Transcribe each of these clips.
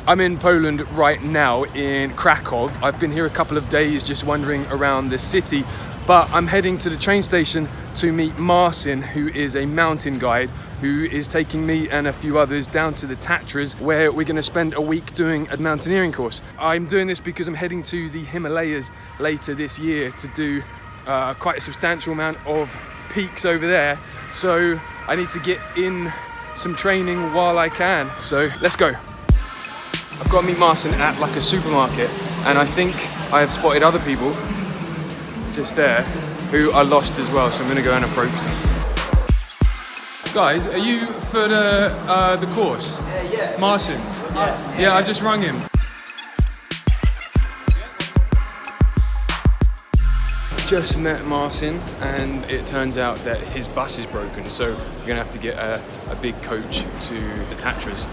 I'm in Poland right now, in Krakow. I've been here a couple of days just wandering around the city, but I'm heading to the train station to meet Marcin, who is a mountain guide, who is taking me and a few others down to the Tatras, where we're going to spend a week doing a mountaineering course. I'm doing this because I'm heading to the Himalayas later this year to do quite a substantial amount of peaks over there, so I need to get in some training while I can. So let's go. I've got to meet Marcin at like a supermarket, and I think I have spotted other people just there who are lost as well, so I'm going to go and approach them. Guys, are you for the course? Yeah. Marcin? Yeah, I just rung him. Just met Marcin, and it turns out that his bus is broken, so we're going to have to get a big coach to the Tatras.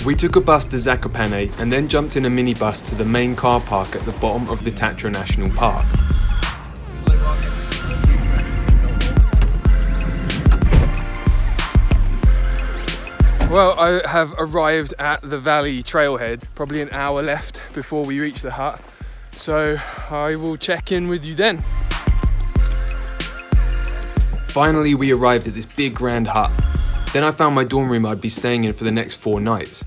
We took a bus to Zakopane and then jumped in a minibus to the main car park at the bottom of the Tatra National Park. Well, I have arrived at the valley trailhead, probably an hour left before we reach the hut, so I will check in with you then. Finally, we arrived at this big grand hut. Then I found my dorm room I'd be staying in for the next 4 nights.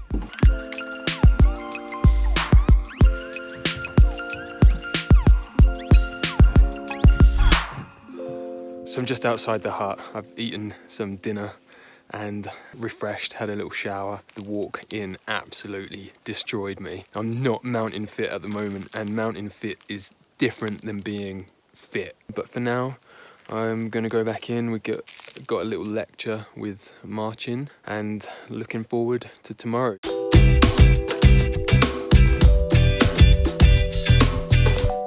So I'm just outside the hut. I've eaten some dinner and refreshed, had a little shower. The walk in absolutely destroyed me. I'm not mountain fit at the moment, and mountain fit is different than being fit. But for now, I'm gonna go back in. We got a little lecture with Marcin, and looking forward to tomorrow.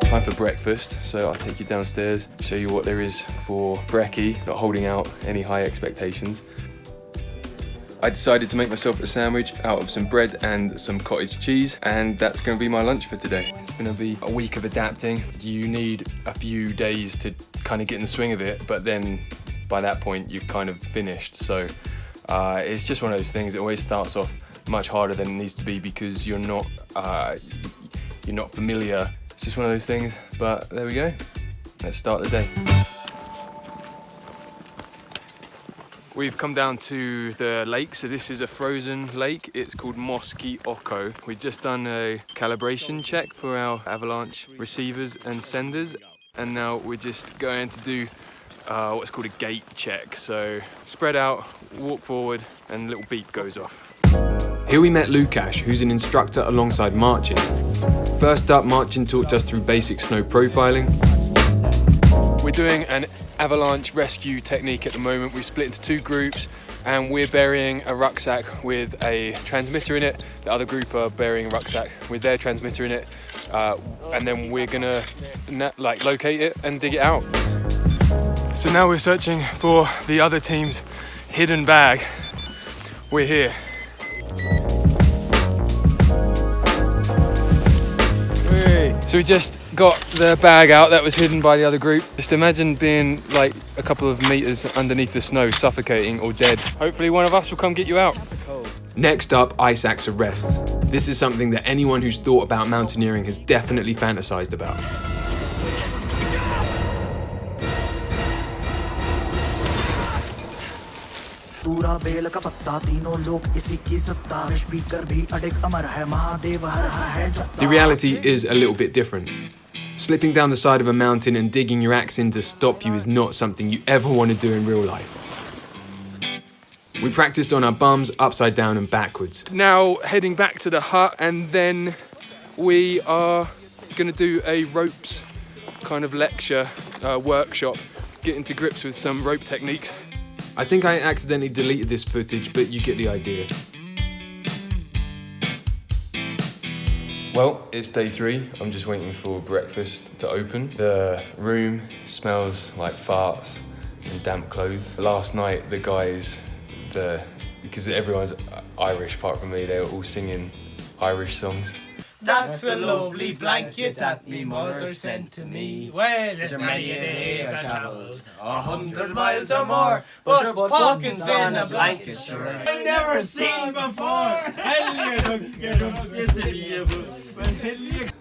Time for breakfast, so I'll take you downstairs, show you what there is for brekkie, not holding out any high expectations. I decided to make myself a sandwich out of some bread and some cottage cheese, and that's going to be my lunch for today. It's going to be a week of adapting. You need a few days to kind of get in the swing of it, but then by that point you've kind of finished. So it's just one of those things. It always starts off much harder than it needs to be because you're not familiar. It's just one of those things, but there we go. Let's start the day. We've come down to the lake, so this is a frozen lake. It's called Moski Oko. We've just done a calibration check for our avalanche receivers and senders, and now we're just going to do what's called a gate check. So spread out, walk forward, and a little beep goes off. Here we met Lukasz, who's an instructor alongside Marcin. First up, Marcin talked us through basic snow profiling. We're doing an avalanche rescue technique at the moment. We've split into 2 groups, and we're burying a rucksack with a transmitter in it. The other group are burying a rucksack with their transmitter in it, and then we're gonna locate it and dig it out. So now we're searching for the other team's hidden bag. We're here. So we just got the bag out that was hidden by the other group. Just imagine being like a couple of meters underneath the snow, suffocating or dead. Hopefully one of us will come get you out. Next up, ice axe arrests. This is something that anyone who's thought about mountaineering has definitely fantasized about. The reality is a little bit different. Slipping down the side of a mountain and digging your axe in to stop you is not something you ever want to do in real life. We practiced on our bums, upside down and backwards. Now heading back to the hut, and then we are going to do a ropes kind of lecture, workshop, getting to grips with some rope techniques. I think I accidentally deleted this footage, but you get the idea. Well, it's day 3. I'm just waiting for breakfast to open. The room smells like farts and damp clothes. Last night, the guys, because everyone's Irish apart from me, they were all singing Irish songs. That's a lovely blanket that me mother sent to me. Well, it's many a days I travelled 100 miles or more, but walking's in a blanket sure I've never seen before.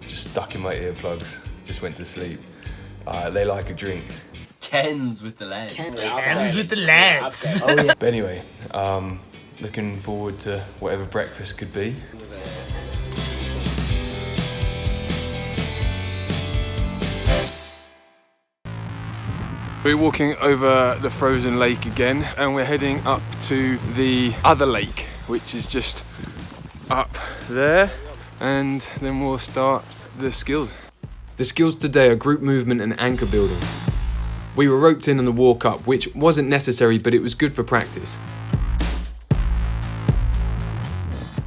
Just stuck in my earplugs, just went to sleep. They like a drink. Kens with the lads. Kens with the lads. Oh, yeah. But anyway, looking forward to whatever breakfast could be. We're walking over the frozen lake again, and we're heading up to the other lake, which is just up there, and then we'll start the skills. The skills today are group movement and anchor building. We were roped in on the walk up, which wasn't necessary, but it was good for practice.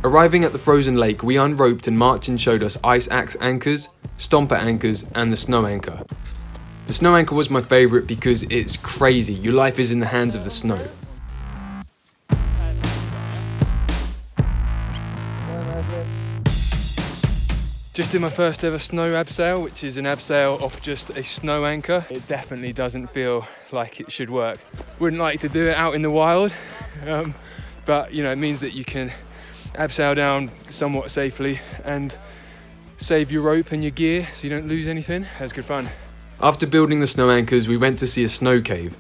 Arriving at the frozen lake, we unroped and Marcin showed us ice axe anchors, stomper anchors, and the snow anchor. The snow anchor was my favourite because it's crazy. Your life is in the hands of the snow. Just did my first ever snow abseil, which is an abseil off just a snow anchor. It definitely doesn't feel like it should work. Wouldn't like to do it out in the wild, but you know, it means that you can abseil down somewhat safely and save your rope and your gear so you don't lose anything. That's good fun. After building the snow anchors, we went to see a snow cave.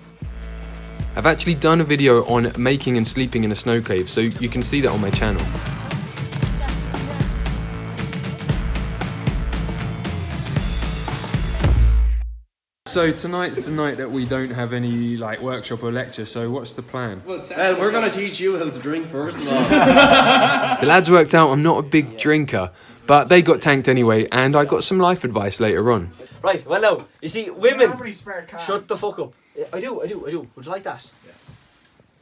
I've actually done a video on making and sleeping in a snow cave, so you can see that on my channel. So tonight's the night that we don't have any like workshop or lecture, so what's the plan? Well, we're going to teach you how to drink first of all. The lads worked out I'm not a big drinker, but they got tanked anyway, and I got some life advice later on. Right, well now, you see, women, shut the fuck up. I do. Would you like that? Yes.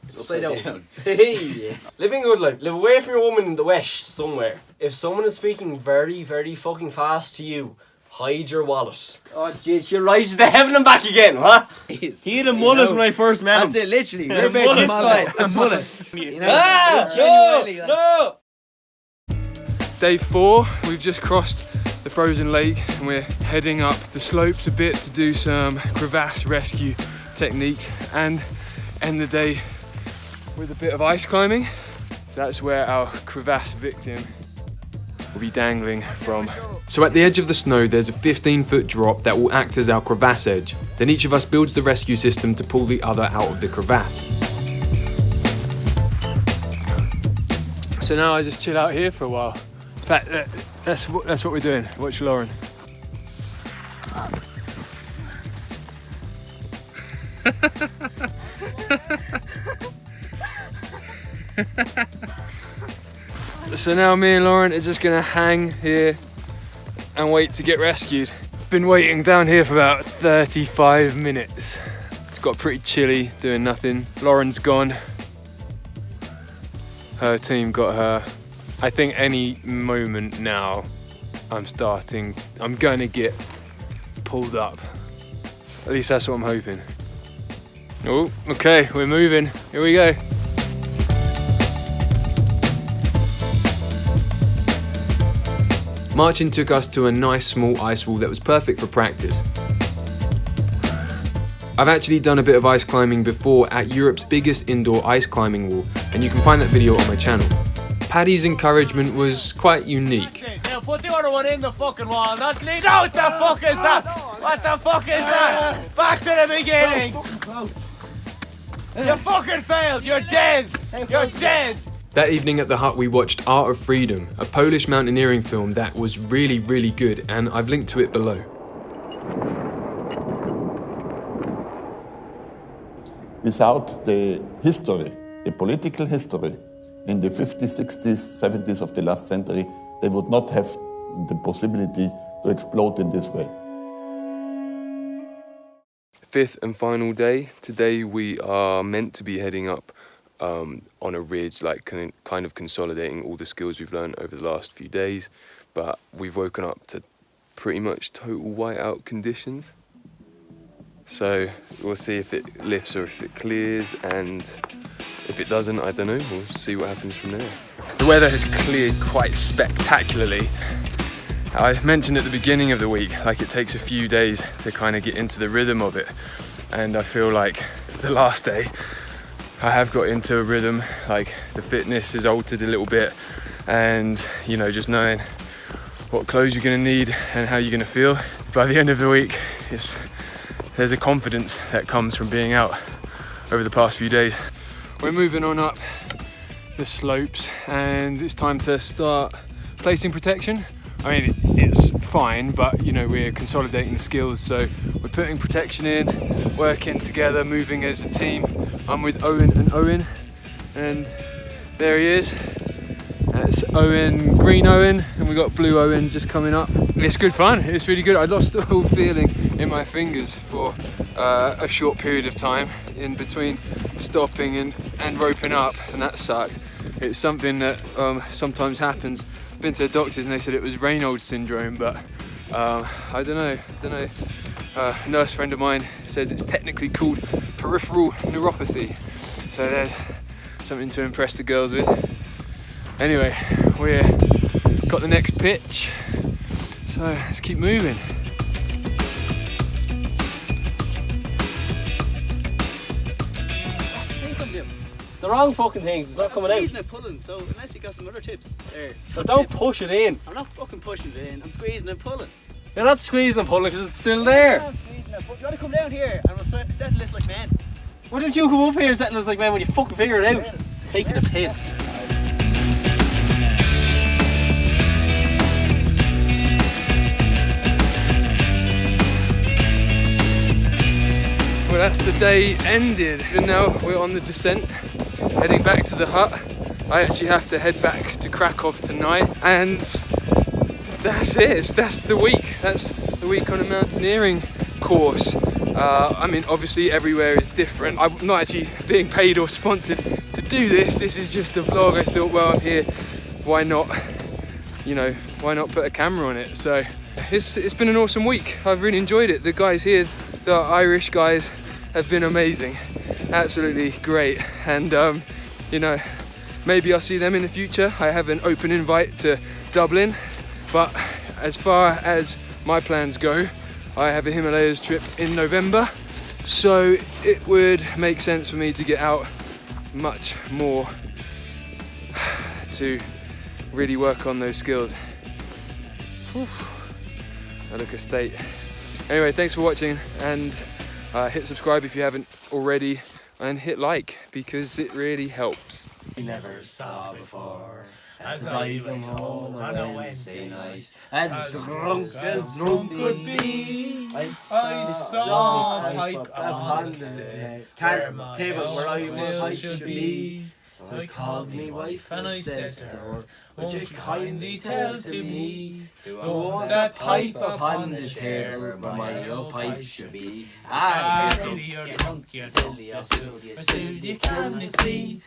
It's upside down. Hey. Living a good life. Live away from your woman in the west somewhere. If someone is speaking very, very fucking fast to you, hide your wallet. Oh jeez, she'll rise to heaven and back again, huh? He had a mullet when I first met him. That's it, literally. We're about this side, a mullet. You know, no! Day 4, we've just crossed the frozen lake and we're heading up the slopes a bit to do some crevasse rescue techniques and end the day with a bit of ice climbing. So that's where our crevasse victim will be dangling from. So at the edge of the snow there's a 15-foot drop that will act as our crevasse edge. Then each of us builds the rescue system to pull the other out of the crevasse. So now I just chill out here for a while. In fact, that's what we're doing. Watch Lauren. So now me and Lauren are just gonna hang here and wait to get rescued. I've been waiting down here for about 35 minutes. It's got pretty chilly, doing nothing. Lauren's gone. Her team got her. I think any moment now I'm gonna get pulled up. At least that's what I'm hoping. Oh, okay, we're moving. Here we go. Marcin took us to a nice small ice wall that was perfect for practice. I've actually done a bit of ice climbing before at Europe's biggest indoor ice climbing wall, and you can find that video on my channel. Paddy's encouragement was quite unique. Now put the other one in the fucking wall, not leave. No, what the fuck is that? What the fuck is that? Back to the beginning. You fucking failed. You're dead. You're dead. That evening at the hut we watched Art of Freedom, a Polish mountaineering film that was really, really good, and I've linked to it below. Without the history, the political history, in the 50s, 60s, 70s of the last century, they would not have the possibility to explode in this way. Fifth and final day. Today we are meant to be heading up on a ridge, like kind of consolidating all the skills we've learned over the last few days, but we've woken up to pretty much total whiteout conditions. So we'll see if it lifts or if it clears, and if it doesn't, I don't know, we'll see what happens from there. The weather has cleared quite spectacularly, I mentioned at the beginning of the week, like it takes a few days to kind of get into the rhythm of it. And I feel like the last day, I have got into a rhythm, like the fitness is altered a little bit, and you know, just knowing what clothes you're gonna need and how you're gonna feel. By the end of the week, there's a confidence that comes from being out over the past few days. We're moving on up the slopes and it's time to start placing protection. I mean, it's fine, but you know, we're consolidating the skills, so we're putting protection in, working together, moving as a team. I'm with Owen and Owen, and there he is. That's Owen, green Owen, and we got blue Owen just coming up. It's good fun, it's really good. I lost all feeling in my fingers for a short period of time in between stopping and roping up, and that sucked. It's something that sometimes happens. Been to the doctors and they said it was Raynaud's syndrome, but I don't know. A nurse friend of mine says it's technically called peripheral neuropathy, so there's something to impress the girls with. Anyway, we're got the next pitch, so let's keep moving. The wrong fucking things, it's not coming out. I'm squeezing it, pulling, so unless you got some other tips there. But don't push it in. I'm not fucking pushing it in, I'm squeezing and pulling. You're not squeezing and pulling because it's still there. I'm squeezing and pulling. You want to come down here and we'll settle this like men? Why don't you come up here and settle us like man when you fucking figure it out? Taking a piss. Well, that's the day ended, and now we're on the descent, heading back to the hut. I actually have to head back to Krakow tonight, and that's it. That's the week. That's the week on a mountaineering course. I mean, obviously everywhere is different. I'm not actually being paid or sponsored to do this. This is just a vlog. I thought, well, I'm here, why not? You know, why not put a camera on it? So it's been an awesome week. I've really enjoyed it. The guys here, the Irish guys, have been amazing, absolutely great, and you know, maybe I'll see them in the future. I have an open invite to Dublin, but as far as my plans go, I have a Himalayas trip in November, so it would make sense for me to get out much more to really work on those skills. Whew. I look a state. Anyway, thanks for watching, and hit subscribe if you haven't already, and hit like because it really helps. We never saw before. As I went home on a Wednesday night, as drunk could be, I saw a pipe upon the table where I should be. So I called me wife and I said to her, would you kindly tell to me who owns that pipe upon the table where my old pipe should be? Ah, silly, you're drunk, you're silly, you're silly, you can't see.